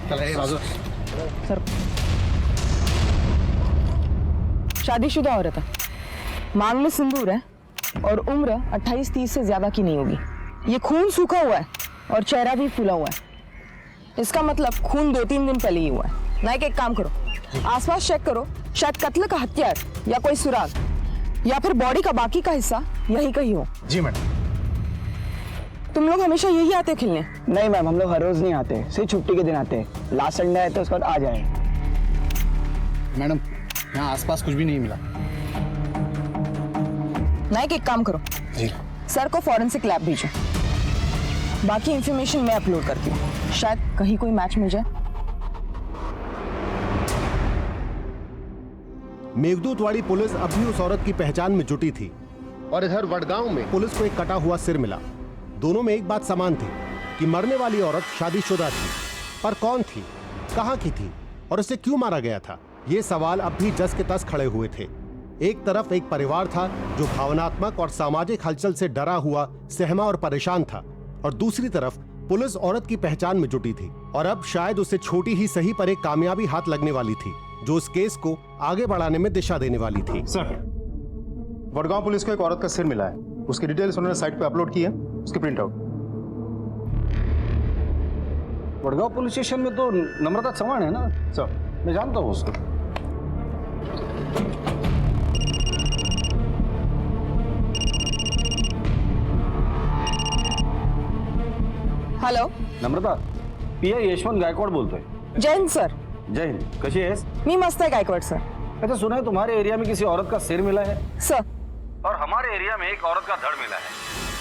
Sir, शादीशुदा औरत है, मांग में सिंदूर है और उम्र 28-30 से ज्यादा की नहीं होगी। ये खून सूखा हुआ है और चेहरा भी फूला हुआ है। इसका मतलब खून 2-3 दिन पहले ही हुआ है। नायक, एक काम करो, आसपास चेक करो, शायद कत्ल का हथियार या कोई सुराग या फिर बॉडी का बाकी का हिस्सा यही कहीं हो। जी मैडम। तुम लोग हमेशा यही आते खेलने? नहीं मैम, हम लोग हर रोज नहीं आते, सिर्फ छुट्टी के दिन आते हैं। लास्ट संडे आए तो उसके बाद आ जाए। मैडम, यहाँ आसपास कुछ भी नहीं मिला। नायक, एक काम करो, जी सर को फॉरेंसिक लैब भेजो, बाकी इंफॉर्मेशन मैं अपलोड करती हूँ, शायद कहीं कोई मैच मिल जाए। मेघदूतवाड़ी पुलिस अब भी उस औरत की पहचान में जुटी थी और इधर वडगांव में पुलिस को एक कटा हुआ सिर मिला। दोनों में एक बात समान थी कि मरने वाली औरत शादीशुदा थी, पर कौन थी, कहां की थी और उसे क्यों मारा गया था, ये सवाल अब भी जस के तस खड़े हुए थे। एक तरफ एक परिवार था जो भावनात्मक और सामाजिक हलचल से डरा हुआ, सहमा और परेशान था, और दूसरी तरफ पुलिस औरत की पहचान में जुटी थी और अब शायद उसे छोटी ही सही पर एक कामयाबी हाथ लगने वाली थी जो उस केस को आगे बढ़ाने में दिशा देने वाली थी। सर, वडगांव पुलिस को एक औरत का सिर मिला है। उसकी डिटेल्स उन्होंने साइट पे अपलोड की है, उसकी print out. Wadgaon police station में तो नम्रता चौहान है ना? सर, मैं जानता हूँ उसको। हॅलो, नम्रता, पीआय यशवंत गायकवाड बोलतोय। जय हिंद सर। जय हिंद, कशी आहेस? मी मस्त आहे गायकवाड सर। अच्छा, सुना है तुम्हारे एरिया में किसी औरत का सिर मिला है? सर, और हमारे एरिया में एक औरत का धड़ मिला है।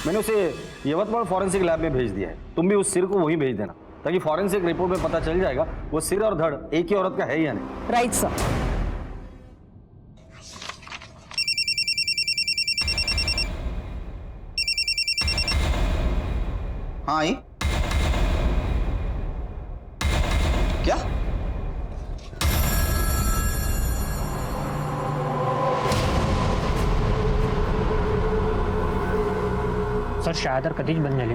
मैंने उसे यवतमाल फॉरेंसिक लैब में भेज दिया है। तुम भी उस सिर को वहीं भेज देना, ताकि फॉरेंसिक रिपोर्ट में पता चल जाएगा वो सिर और धड़ एक ही औरत का है या नहीं। Right sir. हाँ आई क्या? सर, शायद और कतीज बन झाले,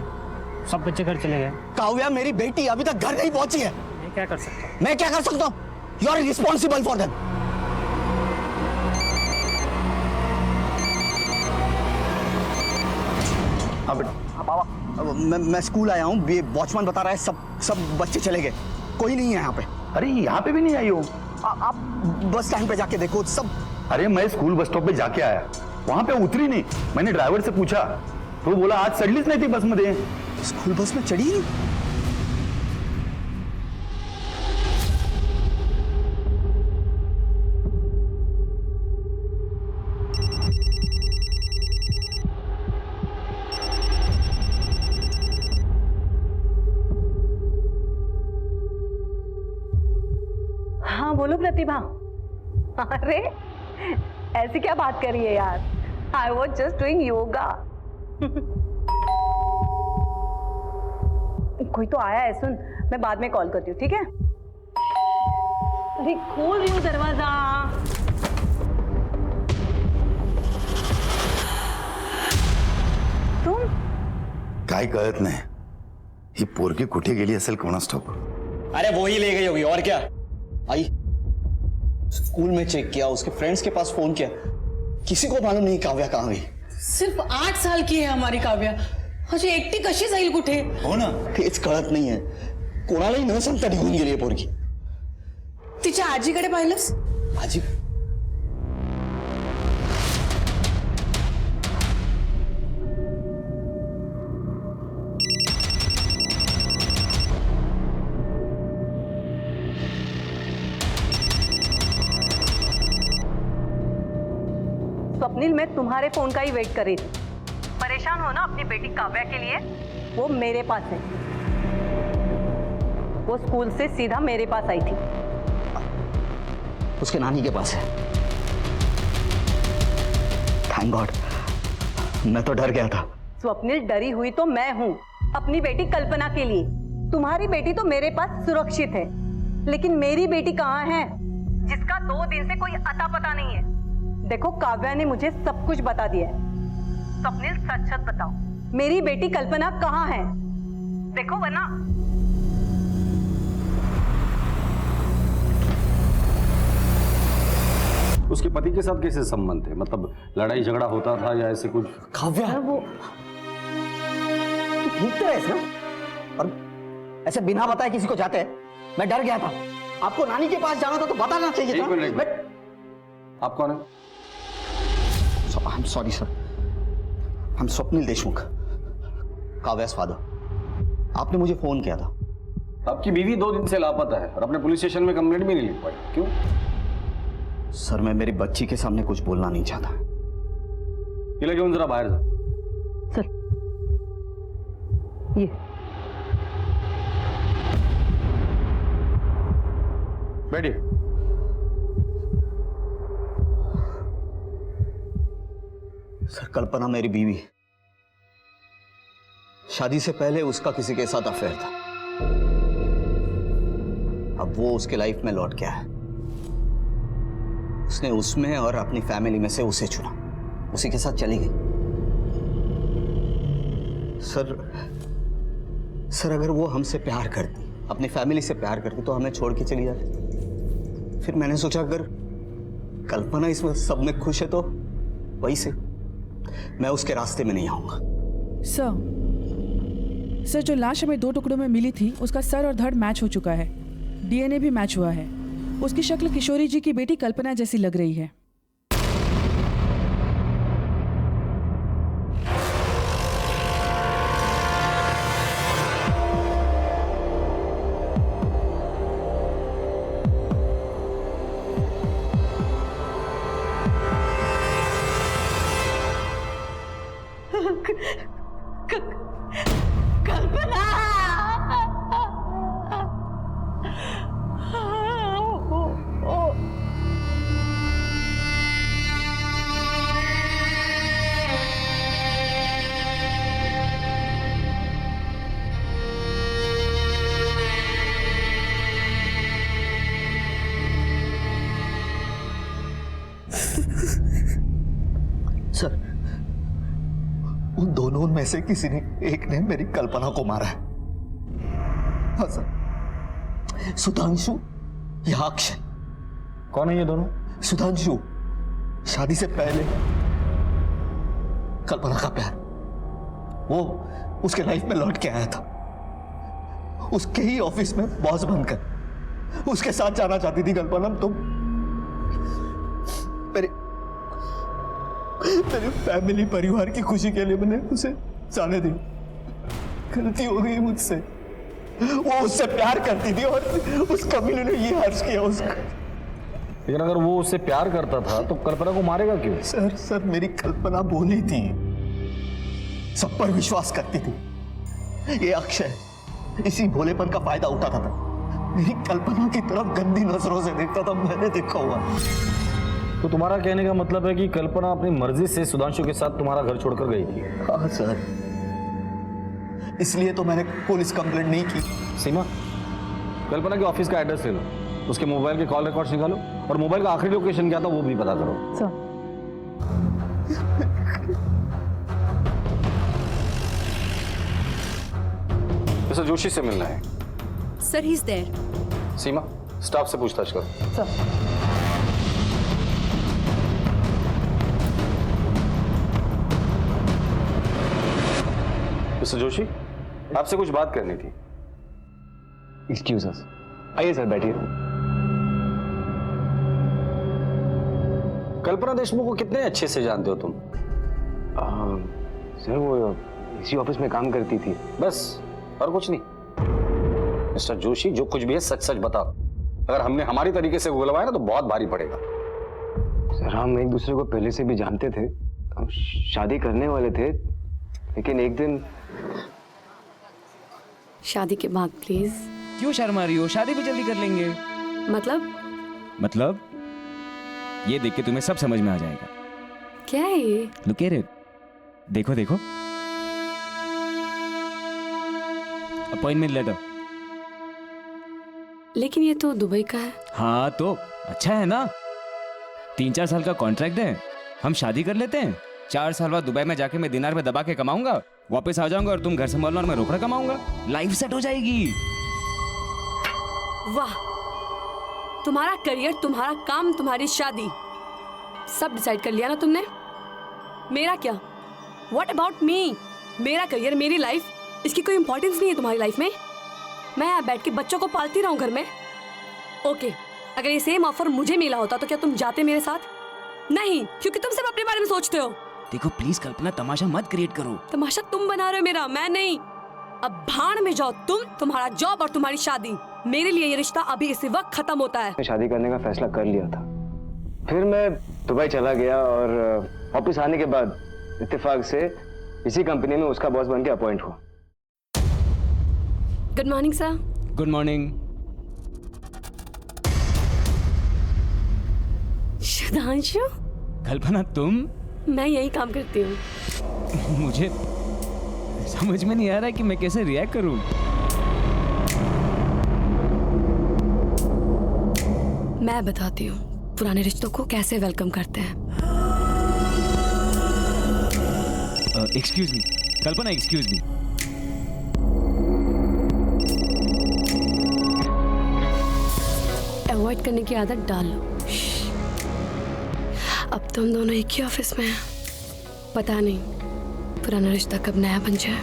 सब बच्चे घर चले गए। काव्या मेरी बेटी अभी तक घर नहीं पहुंची है। मैं क्या कर सकता हूँ? मैं क्या कर सकता हूँ? You are responsible for them. हाँ बेटा, हाँ बाबा, मैं स्कूल आया हूँ। वॉचमैन बता रहा है सब बच्चे चले गए, कोई नहीं है यहाँ पे। अरे यहाँ पे भी नहीं आई हो? आप बस स्टैंड पे जाके देखो सब। अरे मैं स्कूल बस स्टॉप पे जाके आया, वहां पे उतरी नहीं। मैंने ड्राइवर से पूछा तो बोला आज चढ़लीच नहीं थी बस मध्ये। स्कूल बस में चढ़ी? हाँ बोलो प्रतिभा। अरे ऐसी क्या बात कर रही है यार? I was just doing yoga. कोई तो आया है, सुन, मैं बाद में कॉल करती हूँ, ठीक है? अरे खोल रही हूँ दरवाजा। तुम काय कळत नाही, ही पोरगी कुठे गेली असेल कोणास ठाऊक। अरे वो ही ले गई होगी, और क्या? आई स्कूल में चेक किया, उसके फ्रेंड्स के पास फोन किया, किसी को मालूम नहीं काव्या कहाँ गई। सिर्फ 8 साल की है हमारी काव्या, अशी एकटी कशी जाईल कुठे? हो ना, तेच कळत नाहीये, कोणालाही न सांगता निघून गेली आहे पोरगी। तिच्या आजीकडे पाहिलंस? आजी? स्वप्निल, मैं तुम्हारे फोन का ही वेट कर रही थी। परेशान हो ना अपनी बेटी काव्या के लिए? वो मेरे पास है, वो स्कूल से सीधा मेरे पास आई थी। उसके नानी के पास है। थैंक गॉड, मैं तो डर गया था। स्वप्निल, डरी हुई तो मैं हूं अपनी बेटी कल्पना के लिए। तुम्हारी बेटी तो मेरे पास सुरक्षित है, लेकिन मेरी बेटी कहाँ है, जिसका 2 दिन से कोई अता पता नहीं है। देखो, काव्या ने मुझे सब कुछ बता दिया है। स्वप्निल, सच सच बताओ, मेरी बेटी कल्पना कहाँ है? देखो वरना। उसके पति के साथ कैसे संबंध थे? मतलब लड़ाई झगड़ा होता था या ऐसे कुछ? काव्या वो ठीक तो है और ऐसे बिना बताए किसी को जाते हैं? मैं डर गया था। आपको नानी के पास जाना था तो बताना चाहिए था। एक मिनट। आप कौन है? I am sorry sir, I am Swapnil Deshmukh, Kavya's father. आपने मुझे फोन किया था। आपकी बीवी 2 दिन से लापता है और अपने पुलिस स्टेशन में कंप्लेंट भी नहीं लिख पाई, क्यों? सर मैं मेरी बच्ची के सामने कुछ बोलना नहीं चाहता। ये लगे जरा बाहर जा। सर ये बैठिए। सर कल्पना मेरी बीवी है। शादी से पहले उसका किसी के साथ अफेयर था। अब वो उसके लाइफ में लौट के आया। उसने उसमें और अपनी फैमिली में से उसे चुना, उसी के साथ चली गई। सर अगर वो हमसे प्यार करती, अपनी फैमिली से प्यार करती तो हमें छोड़ के चली जाती। फिर मैंने सोचा अगर कल्पना इसमें सब में खुश है तो वही से मैं उसके रास्ते में नहीं आऊंगा। सर जो लाश हमें 2 टुकड़ों में मिली थी उसका सर और धड़ मैच हो चुका है। डीएनए भी मैच हुआ है। उसकी शक्ल किशोरी जी की बेटी कल्पना जैसी लग रही है। सर उन दोनों में से किसी ने एक ने मेरी कल्पना को मारा है। हाँ सर, सुधांशु या अक्षय। कौन है ये दोनों? सुधांशु शादी से पहले कल्पना का प्यार, वो उसके लाइफ में लौट के आया था। उसके ही ऑफिस में बॉस बनकर उसके साथ जाना चाहती थी कल्पना। तुम मेरे फैमिली परिवार की खुशी के लिए मैंने उसे जाने दी। गलती हो गई मुझसे। वो उससे प्यार करती थी और उस कमीने ने ये हर्ष किया उसका। लेकिन अगर वो उससे प्यार करता था तो कल्पना को मारेगा क्यों? सर मेरी कल्पना भोली थी, सब पर विश्वास करती थी। ये अक्षय इसी भोलेपन का फायदा उठाता था। मेरी कल्पना की तरफ गंदी नजरों से देखता था, मैंने देखा हुआ। तो तुम्हारा कहने का मतलब है कि कल्पना अपनी मर्जी से सुधांशु के साथ तुम्हारा घर छोड़कर गई थी? हाँ सर, इसलिए तो मैंने पुलिस कंप्लेंट नहीं की। सीमा, कल्पना के ऑफिस का एड्रेस ले लो, उसके मोबाइल के कॉल रिकॉर्ड्स निकालो और मोबाइल का आखिरी लोकेशन क्या था वो भी पता करो। सर मिस्टर जोशी से मिलना है। Sir he is there. Seema, staff से पूछताछ करो। सर मिस्टर जोशी, आपसे कुछ बात करनी थी। एक्सक्यूज अस। आइए सर, बैठिए। कल्पना देशमुख को कितने अच्छे से जानते हो तुम? सर वो इसी ऑफिस में काम करती थी। बस, और कुछ नहीं? मिस्टर जोशी, जो कुछ भी है सच सच बताओ। अगर हमने हमारी तरीके से गुलवाया ना तो बहुत भारी पड़ेगा। सर हम एक दूसरे को पहले से भी जानते थे, हम शादी करने वाले थे, लेकिन एक दिन। शादी के बाद प्लीज। क्यों शर्मा रही हो? शादी भी जल्दी कर लेंगे। मतलब ये देख के तुम्हें सब समझ में आ जाएगा। क्या है ये? Look at it. देखो देखो, अपॉइंटमेंट लेटर। लेकिन ये तो दुबई का है। हाँ तो अच्छा है ना, 3-4 साल का कॉन्ट्रैक्ट है, हम शादी कर लेते हैं। 4 साल बाद दुबई में जाके मैं दिनार में दबा के कमाऊंगा, वापस आ जाऊंगा और तुम घर संभालना और मैं रोकड़ा कमाऊंगा। लाइफ सेट हो जाएगी। वाह, तुम्हारा करियर, तुम्हारा काम, तुम्हारी शादी, सब डिसाइड कर लिया ना तुमने? मेरा क्या? What about me? मेरा करियर, मेरी लाइफ, इसकी कोई इंपॉर्टेंस नहीं है तुम्हारी लाइफ में? मैं यहाँ बैठ के बच्चों को पालती रहूं घर में? ओके, अगर ये सेम ऑफर मुझे मिला होता तो क्या तुम जाते मेरे साथ? नहीं, क्योंकि तुम सिर्फ अपने बारे में सोचते हो। देखो प्लीज कल्पना, तमाशा मत क्रिएट करो। तमाशा तुम बना रहे हो मेरा, मैं नहीं। अब भाड़ में जाओ तुम, तुम्हारा जॉब और तुम्हारी शादी। मेरे लिए ये रिश्ता अभी इसी वक्त खत्म होता है। मैं शादी करने का फैसला कर लिया था, फिर मैं दुबई चला गया और वापस आने के बाद इत्तेफाक से इसी कंपनी में उसका बॉस बन के अपॉइंट हुआ। Good morning sir. Good morning. Sudhanshu? Kalpana तुम? मैं यही काम करती हूँ। मुझे समझ में नहीं आ रहा है कि मैं कैसे रिएक्ट करूं। मैं बताती हूँ पुराने रिश्तों को कैसे वेलकम करते हैं। एक्सक्यूज मी कल्पना, एक्सक्यूज मी। अवॉइड करने की आदत डाल लो। अब तुम दोनों एक ही ऑफिस में हैं। पता नहीं पुराना रिश्ता कब नया बन जाए।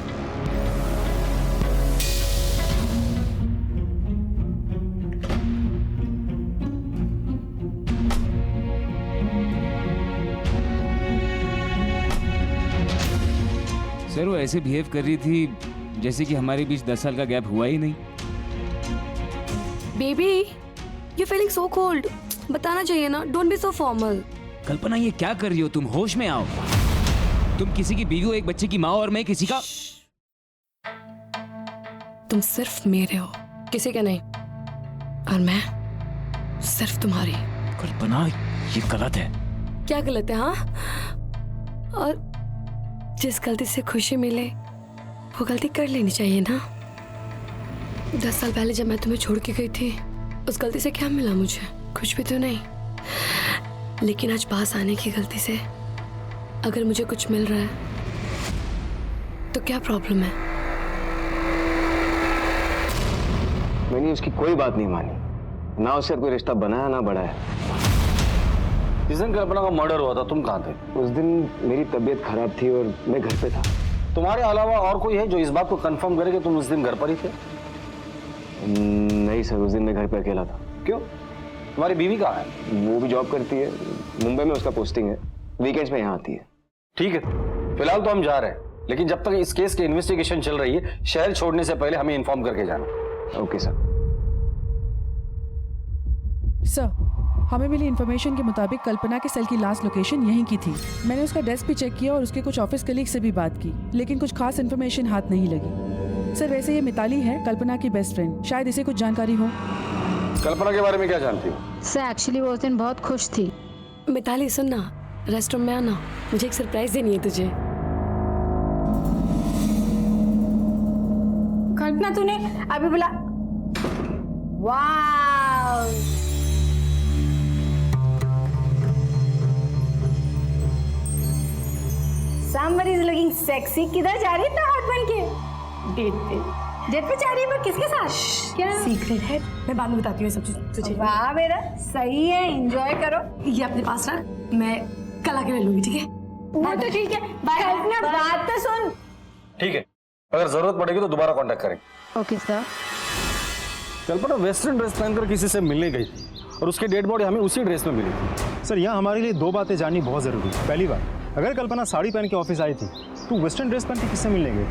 सर वो ऐसे बिहेव कर रही थी जैसे कि हमारे बीच 10 साल का गैप हुआ ही नहीं। Baby, you feeling so cold. बताना चाहिए ना, डोंट बी सो फॉर्मल। कल्पना ये क्या कर रही हो तुम? होश में आओ। तुम किसी की बीवी हो, एक बच्चे की माँ, और मैं किसी का। तुम सिर्फ मेरे हो, किसी के नहीं। और मैं सिर्फ तुम्हारी। कल्पना ये गलत है। क्या गलत है? हाँ, और जिस गलती से खुशी मिले वो गलती कर लेनी चाहिए ना। 10 साल पहले जब मैं तुम्हें छोड़ के गई थी, उस गलती से क्या मिला मुझे? कुछ भी तो नहीं। लेकिन आज पास आने की गलती से अगर मुझे कुछ मिल रहा है तो क्या प्रॉब्लम है? मैंने उसकी कोई बात नहीं मानी, ना उससे कोई रिश्ता बनाया ना बढ़ाया। जिस दिन कल्पना का मर्डर हुआ था तुम कहाँ थे? उस दिन मेरी तबीयत खराब थी और मैं घर पे था। तुम्हारे अलावा और कोई है जो इस बात को कंफर्म करे कि तुम उस दिन घर पर ही थे? नहीं सर, उस दिन मैं घर पे अकेला था। क्यों? तुम्हारी बीवी कहाँ है? वो भी जॉब करती है, मुंबई में उसका पोस्टिंग है, वीकेंड्स में यहाँ आती है। ठीक है, फिलहाल तो हम जा रहे हैं, लेकिन जब तक इस केस की इन्वेस्टिगेशन चल रही है, शहर छोड़ने से पहले हमें इन्फॉर्म करके जाना। Okay sir. सर, हमें मिली इन्फॉर्मेशन के मुताबिक कल्पना के सेल की लास्ट लोकेशन यहीं की थी। मैंने उसका डेस्क भी चेक किया और उसके कुछ ऑफिस कलीग से भी बात की, लेकिन कुछ खास इन्फॉर्मेशन हाथ नहीं लगी। सर वैसे ये मिताली है, कल्पना की बेस्ट फ्रेंड, शायद इसे कुछ जानकारी हो। कल्पना के बारे में क्या जानती हो? सर एक्चुअली वो उस दिन बहुत खुश थी। मिताली सुन ना, रेस्टोरेंट में आना, मुझे एक सरप्राइज देनी है तुझे। कल्पना तूने अभी बोला वाव। Somebody is looking sexy। किधर जा रही है तो हाथ बन के? डेट पे। डेट पे जा रही है पर किसके साथ? क्या सीक्रेट है? मैं बाद में बताती हूँ सब चीज तुझे। वाह मेरा सही है, एंजॉय करो। ये अपने पास रख, मैं कल आके ले लूंगी, ठीक है? वो तो ठीक है, कल्पना बात तो सुन। ठीक है, अगर जरूरत पड़ेगी तो दोबारा कांटेक्ट करेंगे। Okay sir. Kalpana western dress पहनकर किसी से मिलने गई थी और उसकी डेड बॉडी हमें उसी ड्रेस में मिली थी। सर यहाँ हमारे लिए दो बातें जाननी बहुत जरूरी है। पहली बात, अगर कल्पना साड़ी पहन के ऑफिस आई थी तो वेस्टर्न ड्रेस पहन के किससे मिलने गई?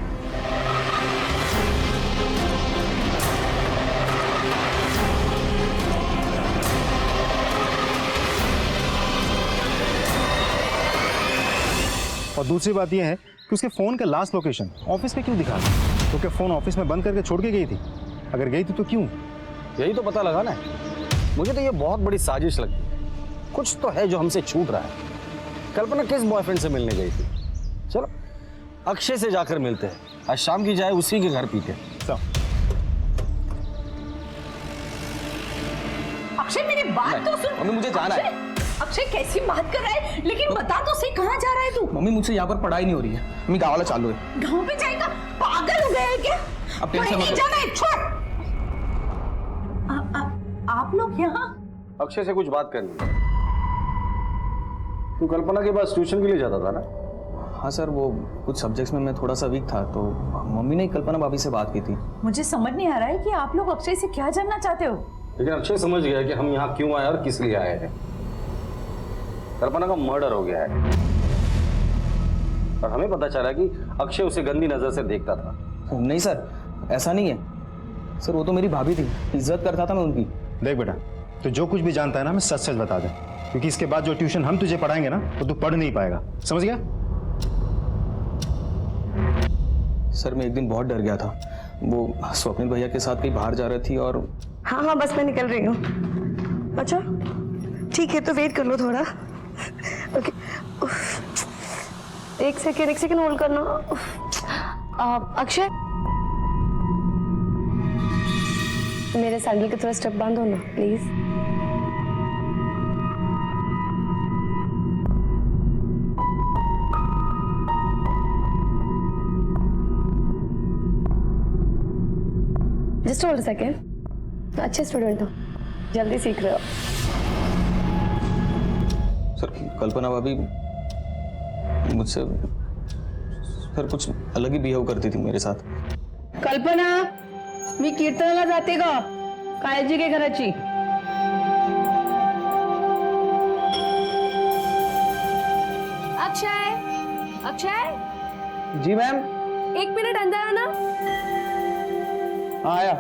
और दूसरी बात यह है कि उसके फोन का लास्ट लोकेशन ऑफिस में क्यों दिखा रहा? तो क्या फोन ऑफिस में बंद करके छोड़ के गई थी? अगर गई थी तो क्यों? यही तो पता लगा ना। मुझे तो ये बहुत बड़ी साजिश लगती है। कुछ तो है जो हमसे छूट रहा है। कल्पना किस बॉयफ्रेंड से मिलने गई थी? चलो अक्षय से जाकर मिलते हैं, आज शाम की चाय उसी के घर पीते हैं। अक्षय मेरी बात तो सुन। मम्मी मुझे जाना है। अक्षय कैसी बात कर रहा है? लेकिन बता तो सही, कहाँ जा रहा है तू? मम्मी मुझसे यहाँ पर पढ़ाई नहीं हो रही है, मम्मी गाँव वाला चालू है। गाँव पे जाएगा? पागल हो गया है क्या? अब टेंशन मत लो। जाना है, छोड़। आप लोग यहाँ? अक्षय से कुछ बात करनी है। तू कल्पना के पास ट्यूशन के लिए जाता था ना? हाँ सर, वो कुछ सब्जेक्ट्स में मैं थोड़ा सा वीक था, तो मम्मी ने कल्पना भाभी से बात की थी। मुझे समझ नहीं आ रहा है कि आप लोग अक्षय से क्या जानना चाहते हो। लेकिन अक्षय समझ गया कि हम यहाँ क्यों आए और किस लिए आए हैं। कल्पना का मर्डर हो गया है और हमें पता चला कि अक्षय उसे गंदी नजर से देखता था। नहीं सर, ऐसा नहीं है सर, वो तो मेरी भाभी थी, इज्जत करता था मैं उनकी। देख बेटा, तो जो कुछ भी जानता है ना, हमें सच सच बता दे, क्योंकि इसके बाद जो ट्यूशन हम तुझे पढ़ाएंगे ना, वो तू पढ़ नहीं पाएगा, समझ गया? सर मैं एक दिन बहुत डर गया था, वो स्वप्निल भैया के साथ कहीं बाहर जा रही थी और हाँ हाँ बस मैं निकल रही हूँ। अच्छा ठीक है, तो वेट कर लो थोड़ा। ओके, एक सेकेंड होल्ड करना। अक्षय, मेरे सैंडल की थोड़ा स्टेप बांधो ना प्लीज। Just hold second. अच्छे स्टूडेंट हो, जल्दी सीख रहे हो। सर कल्पना भाभी मुझसे सर कुछ अलग ही बिहेव करती थी मेरे साथ। कल्पना, मी कीर्तनाला जाते ग, काळजी घे घराची। अक्षय, अक्षय जी मैम। 1 मिनट अंदर आना। हाँ आया।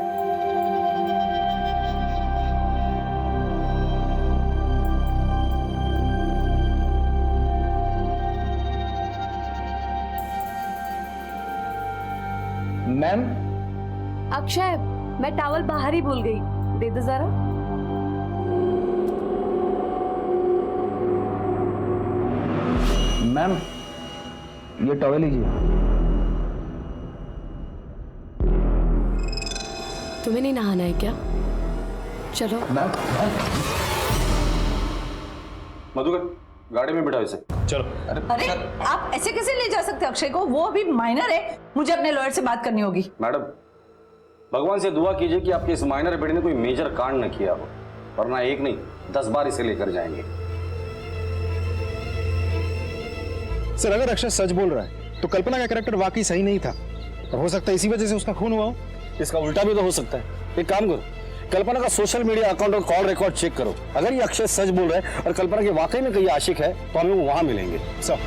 मैम। अक्षय, मैं टॉवल बाहर ही भूल गई, दे दो जरा। मैम ये टॉवल लीजिए। तुम्हें नहीं नहाना है क्या? चलो। मधुकर, गाड़ी में बिठाओ इसे। चलो। अरे आप ऐसे कैसे ले जा सकते अक्षय को? वो अभी माइनर है, मुझे अपने लॉयर से बात करनी होगी। मैडम, भगवान से दुआ कीजिए कि आपके इस माइनर बेटे ने कोई मेजर कांड न किया हो, वरना एक नहीं 10 बार इसे लेकर जाएंगे। सर अगर अक्षय सच बोल रहा है तो कल्पना का कैरेक्टर वाकई सही नहीं था, और हो सकता है इसी वजह से उसका खून हुआ हो। इसका उल्टा भी तो हो सकता है। एक काम करो, कल्पना का सोशल मीडिया अकाउंट और कॉल रिकॉर्ड चेक करो। अगर ये अक्षय सच बोल रहा है और कल्पना के वाकई में कहीं आशिक है तो हमें वो वहां मिलेंगे। सब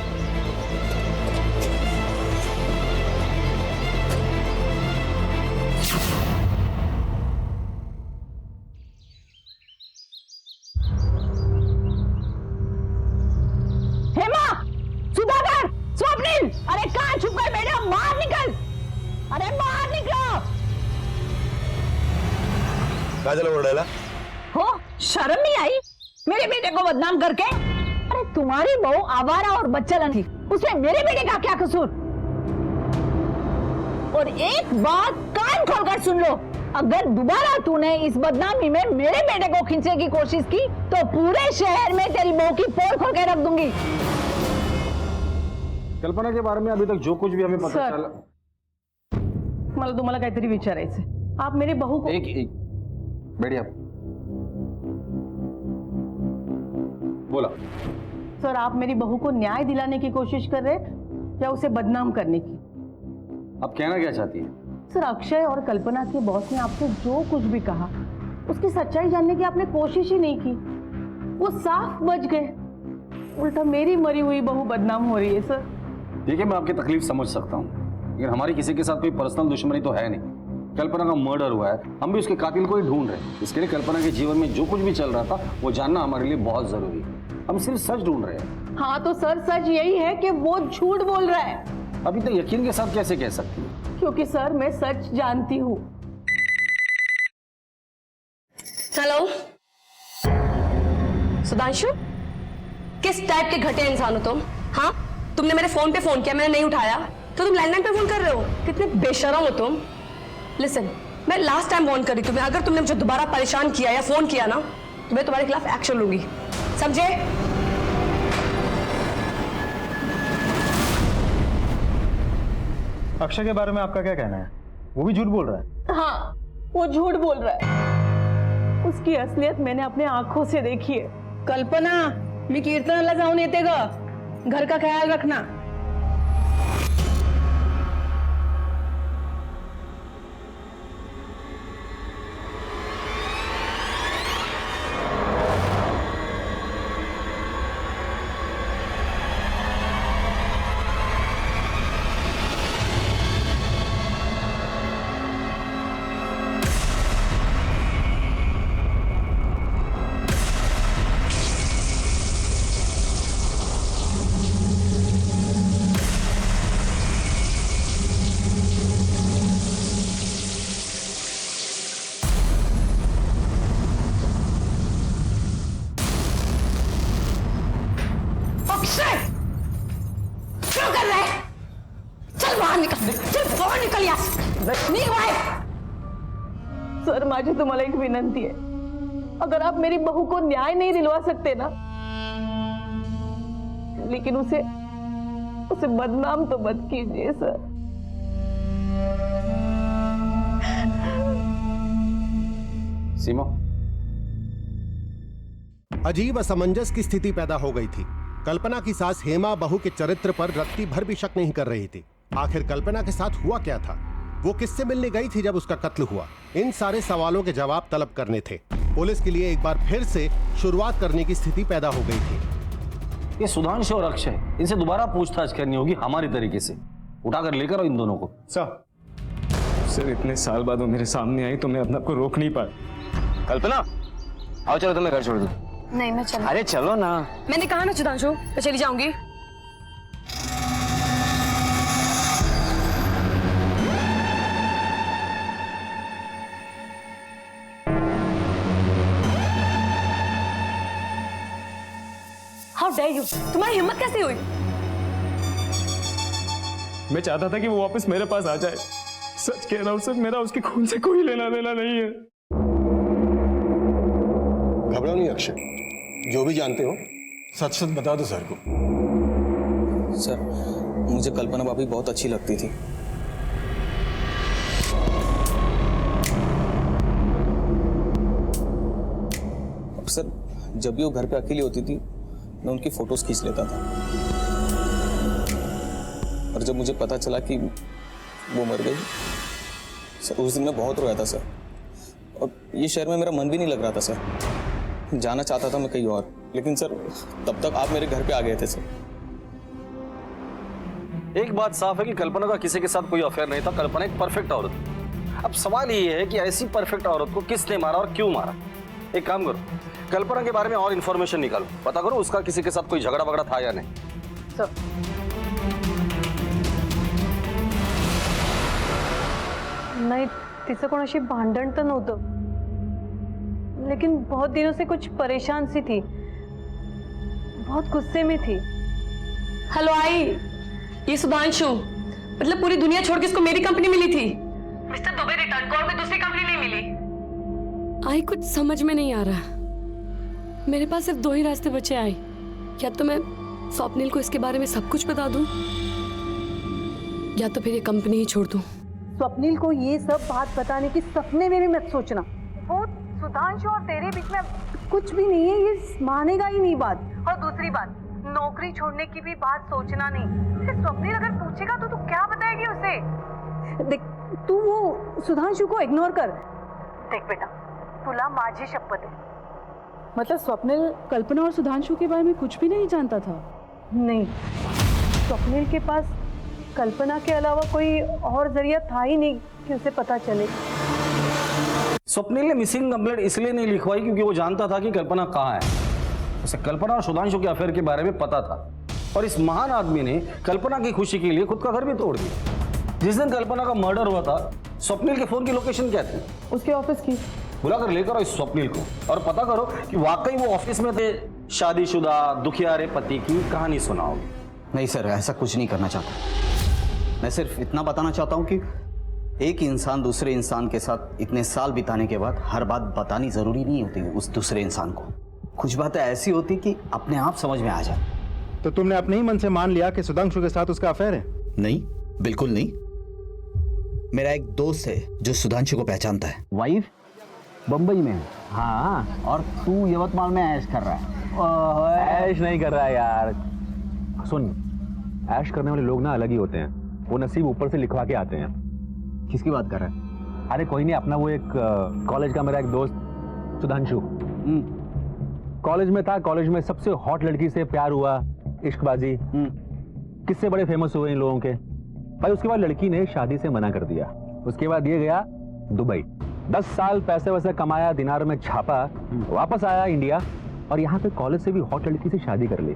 हेमा, सुधाकर, स्वप्निल, अरे कहाँ छुप गए बेटा? बाहर निकल, अरे बाहर निकलो। काजल ओरडायला हो, शर्म नहीं आई मेरे बेटे को बदनाम करके? अरे तुम्हारी बहू आवारा और बच्चलन थी, उसमें मेरे बेटे का क्या कसूर? और एक बात कान खोलकर सुन लो, अगर दोबारा तूने इस बदनामी में मेरे बेटे को खींचने की कोशिश की तो पूरे शहर में तेरी बहू की पोल खोल के रख दूंगी। कल्पना के बारे में अभी तक जो कुछ भी हमें पता चला। मला तुम्हाला काहीतरी विचारायचं। आप मेरी बहू को एक बढ़िया बोला। सर, आप मेरी बहू को न्याय दिलाने की कोशिश कर रहे या उसे बदनाम करने की? आप कहना क्या चाहती है? सर, अक्षय और कल्पना के बॉस ने आपसे जो कुछ भी कहा उसकी सच्चाई जानने की आपने कोशिश ही नहीं की। वो साफ बच गए, उल्टा मेरी मरी हुई बहू बदनाम हो रही है। सर देखिए, मैं आपकी तकलीफ समझ सकता हूँ, लेकिन हमारी किसी के साथ कोई पर्सनल दुश्मनी तो है नहीं। कल्पना का मर्डर हुआ है, हम भी उसके कातिल को ही ढूंढ रहे हैं। इसके लिए कल्पना के जीवन में जो कुछ भी चल रहा था वो जानना हमारे लिए बहुत जरूरी है। हम सिर्फ सच ढूंढ रहे हैं। हाँ तो सर, सच यही है कि वो झूठ बोल रहा है। अभी तो यकीन के साथ कैसे कह सकती है? क्योंकि सर मैं सच जानती हूँ। हेलो सुधांशु, किस टाइप के घटिया इंसान हो तुम? हाँ, तुमने मेरे फोन पे फोन किया, मैंने नहीं उठाया तो तुम लैंडलाइन पे फोन कर रहे हो। कितने बेशरम हो तुम। लिसन, मैं लास्ट टाइम वार्न करी तुम्हें, अगर तुमने मुझे दोबारा परेशान किया या फोन किया ना तो मैं तुम्हारे खिलाफ एक्शन लूंगी, समझे? अक्षय के बारे में आपका क्या कहना है? वो भी झूठ बोल रहा है? हाँ, वो झूठ बोल रहा है। उसकी असलियत मैंने अपने आंखों से देखी है। कल्पना, मी कीर्तनाला जाऊन येते ग, घर का ख्याल रखना. अक्षय, क्या कर रहा है? चल बाहर निकल, चल बाहर निकल यहाँ से. निघ बाहेर. सर, माझी तुम्हाला एक विनंती आहे. अगर आप मेरी बहू को न्याय नहीं दिलवा सकते ना, लेकिन उसे बदनाम तो मत कीजिए सर. सीमा, अजीब असमंजस की स्थिति पैदा हो गई थी. कल्पना की सास हेमा बहू के चरित्र पर रत्ती भर भी शक नहीं कर रही थी. आखिर कल्पना के साथ हुआ क्या था? वो किससे मिलने गई थी जब उसका कत्ल हुआ? इन सारे सवालों के जवाब तलब करने थे. पुलिस के लिए एक बार फिर से शुरुआत करने की स्थिति पैदा हो गई थी. ये सुधांशु और अक्षय, इनसे दोबारा पूछताछ करनी होगी हमारी तरीके से. उठाकर लेकर आओ इन दोनों को. सर इतने साल बाद वो मेरे सामने आई तो मैं अपने आप को रोक नहीं पाया. कल्पना, आओ चलो तुम्हें घर छोड़ दूं. नहीं मैं चल. अरे चलो ना. मैंने कहा ना सुधांशु, मैं चली जाऊंगी. हाउ डेयर यू, तुम्हारी हिम्मत कैसे हुई? मैं चाहता था कि वो वापस मेरे पास आ जाए. सच कह रहा हूँ सर, मेरा उसके खून से कोई लेना देना नहीं है. घबराओ नहीं अक्षय, जो भी जानते हो सच सच बता दो सर को. सर, मुझे कल्पना भाभी बहुत अच्छी लगती थी. अब सर, जब भी वो घर पे अकेली होती थी मैं उनकी फोटोज खींच लेता था. और जब मुझे पता चला कि वो मर गई सर, उस दिन मैं बहुत रोया था सर. और ये शहर में मेरा मन भी नहीं लग रहा था सर. जाना चाहता था मैं कहीं और, लेकिन सर तब तक आप मेरे घर पे आ गए थे सर. एक बात साफ है कि कल्पना का किसी के साथ कोई अफेयर नहीं था. कल्पना एक परफेक्ट औरत थी. अब सवाल ये है कि ऐसी परफेक्ट औरत को किसने मारा और क्यों मारा. एक काम करो, कल्पना के बारे में और इंफॉर्मेशन निकालो, पता करो उसका किसी के साथ कोई झगड़ा वगड़ा था या नहीं. नाही, तिचं कोणाशी भांडण तर नव्हतं, लेकिन बहुत दिनों से कुछ परेशान सी थी, बहुत गुस्से में थी. हेलो आई, ये सुधांशु. मतलब पूरी दुनिया छोड़ के इसको मेरी कंपनी मिली थी. मिस्टर दुबे रिटर्न को और कोई दूसरी कंपनी नहीं मिली. आई कुछ समझ में नहीं आ रहा. मेरे पास सिर्फ 2 ही रास्ते बचे. आई, या तो मैं स्वप्निल को इसके बारे में सब कुछ बता दूं, या तो फिर ये कंपनी ही छोड़ दूं. स्वप्निल को ये सब बात बताने की सपने में भी मत सोचना. वो सुधांशु और तेरे बीच में कुछ भी नहीं है, ये मानेगा ही नहीं बात. और दूसरी बात, नौकरी छोड़ने की भी बात सोचना नहीं. स्वप्निल अगर पूछेगा तो तू क्या बताएगी उसे? देख, तू वो सुधांशु को इग्नोर कर. देख बेटा, तुला माझी शपथ है. मतलब स्वप्निल कल्पना और सुधांशु के बारे में कुछ भी नहीं जानता था? नहीं, स्वप्निल के पास कल्पना के अलावा कोई और जरिया था ही नहीं कि उसे पता चले. स्वप्निल ने मिसिंग कंप्लेंट इसलिए नहीं लिखवाई क्योंकि वो जानता था कि कल्पना कहाँ है. उसे कल्पना और सुधांशु के अफेयर के बारे में पता था. और इस महान आदमी ने कल्पना की खुशी के लिए खुद का घर भी तोड़ दिया. जिस दिन कल्पना का मर्डर हुआ था, स्वप्निल के फोन की लोकेशन क्या थी? उसके ऑफिस की. बुलाकर लेकर आओ इस स्वप्निल को और पता करो कि वाकई वो ऑफिस में थे. शादीशुदा दुखियारे पति की कहानी सुनाओगे. नहीं सर, ऐसा कुछ नहीं करना चाहता. मैं सिर्फ इतना बताना चाहता हूँ कि एक इंसान दूसरे इंसान के साथ इतने साल बिताने के बाद हर बात बतानी जरूरी नहीं होती उस दूसरे इंसान को. कुछ बातें ऐसी होती कि अपने आप समझ में आ जाए. तो तुमने अपने ही मन से मान लिया कि सुधांशु के साथ उसका अफेयर है? नहीं, बिल्कुल नहीं. मेरा एक दोस्त है जो सुधांशु को पहचानता है. वाइफ? बम्बई में। हाँ, और तू यवतमाल में ऐश कर रहा है। ऐश नहीं कर रहा है यार। सुन, ऐश करने वाले लोग ना अलग ही होते हैं, वो नसीब ऊपर से लिखवा के आते हैं। किसकी बात कर रहा है? अरे कोई नहीं, अपना वो एक कॉलेज का मेरा एक दोस्त सुधांशु, कॉलेज में था। कॉलेज में सबसे हॉट लड़की से प्यार हुआ, इश्कबाजी, किससे बड़े फेमस हुए इन लोगों के भाई। उसके बाद लड़की ने शादी से मना कर दिया। उसके बाद ये गया दुबई, 10 साल पैसे वैसे कमाया, दिनार में छापा, वापस आया इंडिया और यहाँ पे कॉलेज से भी हॉट लड़की से शादी कर ली।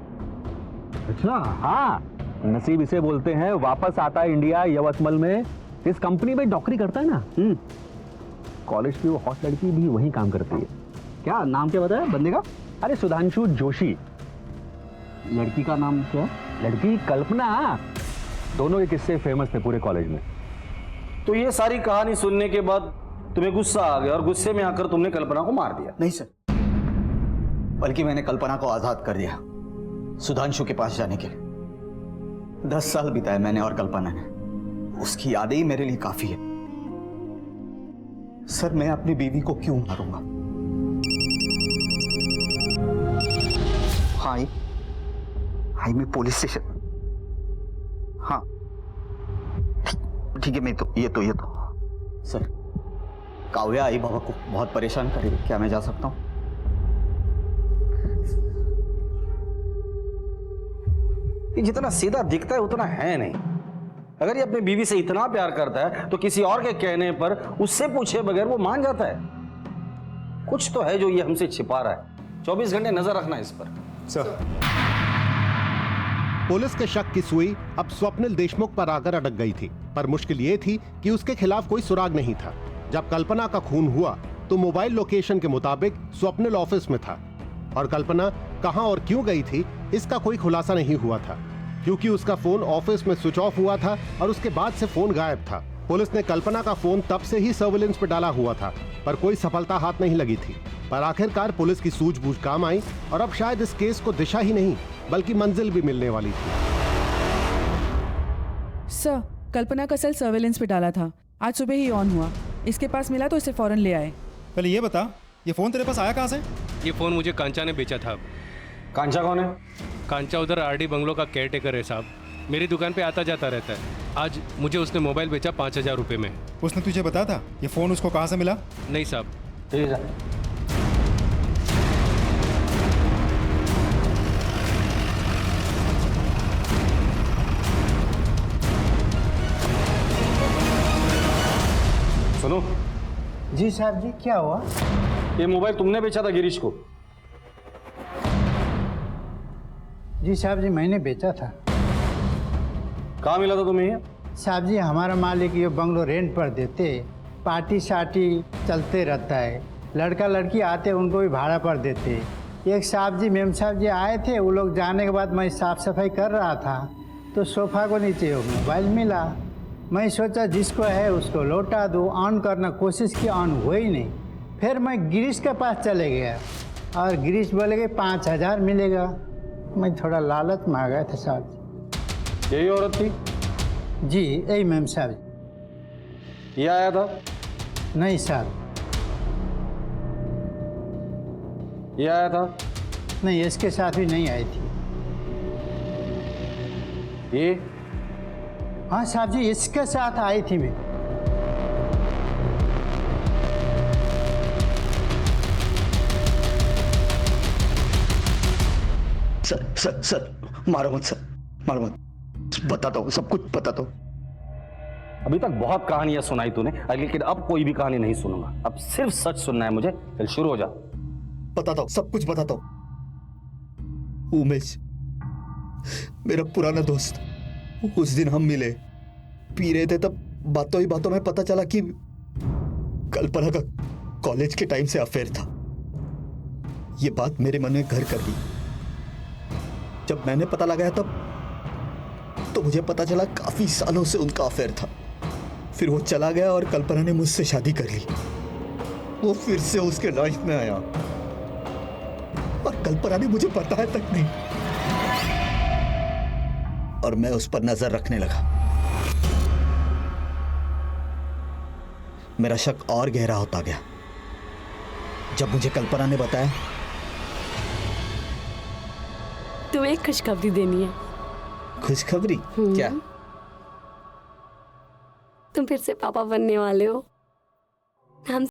अच्छा? हाँ, नसीब इसे बोलते हैं। वापस आता है इंडिया, यवतमल में इस कंपनी में नौकरी करता है ना। कॉलेज की वो हॉट लड़की भी वहीं काम करती है। क्या नाम क्या बताया बंदे का? अरे सुधांशु जोशी। लड़की का नाम क्या? लड़की कल्पना। दोनों के किस्से फेमस थे पूरे कॉलेज में। तो ये सारी कहानी सुनने के बाद तुम्हें गुस्सा आ गया और गुस्से में आकर तुमने कल्पना को मार दिया? नहीं सर, बल्कि मैंने कल्पना को आजाद कर दिया सुधांशु के पास जाने के लिए। 10 साल बिताए मैंने और कल्पना ने, उसकी यादें ही मेरे लिए काफी है। सर, मैं अपनी बीवी को क्यों मारूंगा? हाई मैं पुलिस स्टेशन। हाँ ठीक है, मैं तो ये तो सर, काव्या आई बाबा को बहुत परेशान कर रही है, क्या मैं जा सकता हूं? ये जितना सीधा दिखता है उतना है नहीं। अगर ये अपनी बीवी से इतना प्यार करता है तो किसी और के कहने पर उससे पूछे बगैर वो मान जाता है। कुछ तो है जो ये हमसे छिपा रहा है। 24 घंटे नजर रखना इस पर। सर, पुलिस के शक की सुई अब स्वप्निल देशमुख पर आकर अटक गई थी, पर मुश्किल ये थी कि उसके खिलाफ कोई सुराग नहीं था। जब कल्पना का खून हुआ तो मोबाइल लोकेशन के मुताबिक स्वप्निल ऑफिस में था और कल्पना कहां और क्यों गई थी इसका कोई खुलासा नहीं हुआ था, क्योंकि उसका फोन ऑफिस में स्विच ऑफ हुआ था और उसके बाद से फोन गायब था। पुलिस ने कल्पना का फोन तब से ही सर्विलेंस पर डाला हुआ था, पर कोई सफलता हाथ नहीं लगी थी। पर आखिरकार पुलिस की सूझबूझ काम आई और अब शायद इस केस को दिशा ही नहीं बल्कि मंजिल भी मिलने वाली थी। सर, कल्पना का सेल सर्वेलेंस पे डाला था, आज सुबह ही ऑन हुआ। इसके पास मिला तो इसे फौरन ले आए। पहले ये बता, ये फोन तेरे पास आया कहाँ से? ये फोन मुझे कांचा ने बेचा था। कांचा कौन है? कांचा उधर आरडी बंगलो का केयरटेकर है साहब, मेरी दुकान पे आता जाता रहता है। आज मुझे उसने मोबाइल बेचा 5000 रुपये में। उसने तुझे बताया था ये फोन उसको कहाँ से मिला? नहीं साहब। ठीक है। सुनो जी साहब जी, क्या हुआ? ये मोबाइल तुमने बेचा था गिरीश को? जी साहब जी, मैंने बेचा था। कहाँ मिला था तुम्हें ये? साहब जी, हमारा मालिक ये बंगलो रेंट पर देते, पार्टी शार्टी चलते रहता है, लड़का लड़की आते उनको भी भाड़ा पर देते। एक साहब जी, मेम साहब जी आए थे, वो लोग जाने के बाद मैं साफ सफाई कर रहा था तो सोफा को नीचे मोबाइल मिला। मैं सोचा जिसको है उसको लौटा दूँ, ऑन करना कोशिश की, ऑन हुआ ही नहीं। फिर मैं गिरीश के पास चले गया और गिरीश बोले कि 5000 मिलेगा। मैं थोड़ा लालच में आ गया था साहब जी। यही औरत थी? जी यही मैम साहब जी। ये आया था? नहीं साहब। ये आया था? नहीं, इसके साथ भी नहीं आई थी। ये? हाँ साहब जी, इसके साथ आई थी मैं। सर मारो मत सर, मारो मत, बताता हूँ, सब कुछ बताता हूँ। अभी तक बहुत कहानियां सुनाई तूने, लेकिन अब कोई भी कहानी नहीं सुनूंगा। अब सिर्फ सच सुनना है मुझे। चल शुरू हो जा। बताता हूँ, सब कुछ बताता हूँ। उमेश मेरा पुराना दोस्त, उस दिन हम मिले, पी रहे थे, तब बातों ही बातों में पता चला कि कल्पना का कॉलेज के टाइम से अफेयर था। ये बात मेरे मन में घर कर दी। जब मैंने पता लगाया तब तो मुझे पता चला काफी सालों से उनका अफेयर था। फिर वो चला गया और कल्पना ने मुझसे शादी कर ली। वो फिर से उसके लाइफ में आया और कल्पना ने मुझे बताया तक नहीं, और मैं उस पर नजर रखने लगा। मेरा शक और गहरा होता गया। जब मुझे कल्पना ने बताया। तुम्हें एक खुशखबरी देनी है। खुशखबरी? क्या? तुम फिर से पापा बनने वाले हो। हम